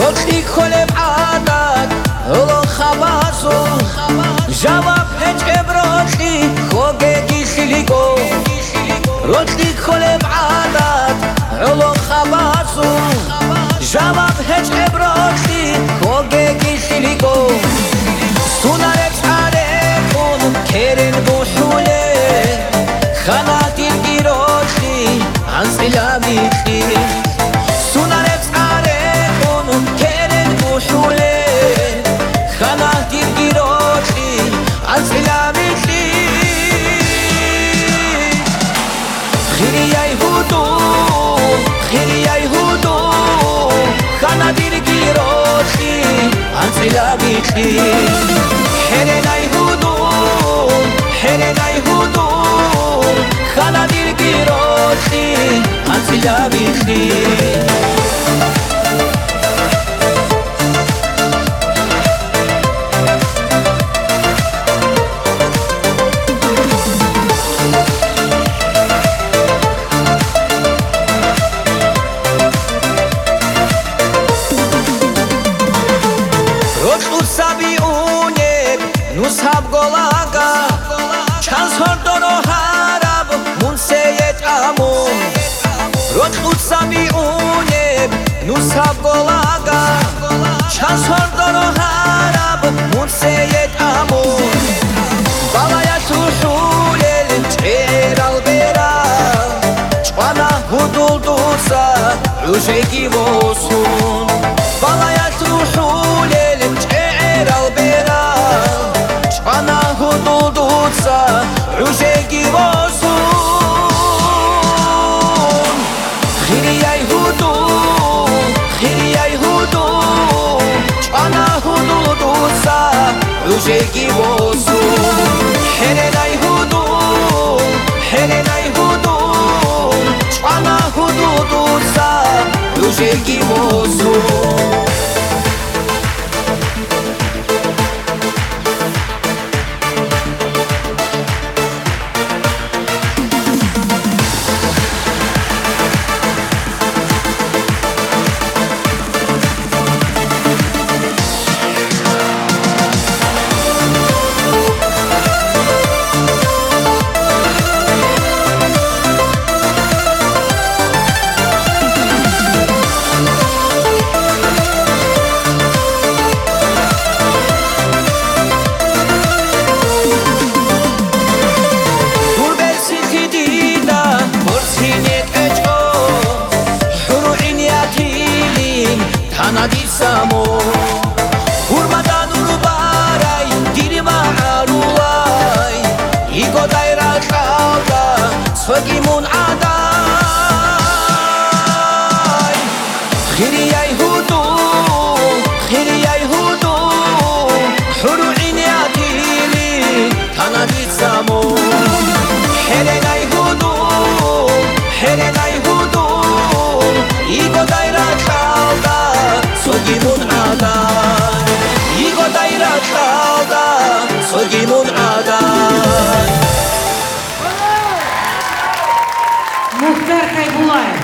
رخی کل بعدك هلو خبازو جواب هج ابراخي خوجي خليقو رخی کل بعدك هلو خبازو جواب هج ابراخي خوجي خليقو سونارك عليكم كيرن بوحولي خناتي الجيروخي عن سلامي خير سونارك كيرن بوحولي خناتي الجيروخي عن سلامي خير يا يهودو خير يا يهودو خناتي الجيروخي عن سلامي حرنا يهودو حرنا يهودو خناتي الجيروخي عن سلامي نوساب گلاگا چند سردارو هرب منسیت امون رود خود سمیونه نوساب گلاگا چند سردارو هرب منسیت امون بالaya tuşulel çeral bera çana huduldursa rüjeki olsun balaya tuşulel çeral bera Bana hududutsa rüjeki olsun Hiriyay hudu, hiriyay hudu Bana hududutsa rüjeki olsun Herenay hudu, herenay hudu Bana hududutsa rüjeki olsun Tanadisamo Hurmadan urubaray dirima arulay Igo dayra kalda Sogimun aday Khiriyay hudu Khiriyay hudu Huru inyatili Tanadisamo Herenay hudu Herenay hudu Igo dayra kalda Sogimun aday Igo dayra kalda Sogimun aday Muhtar Kaybulayev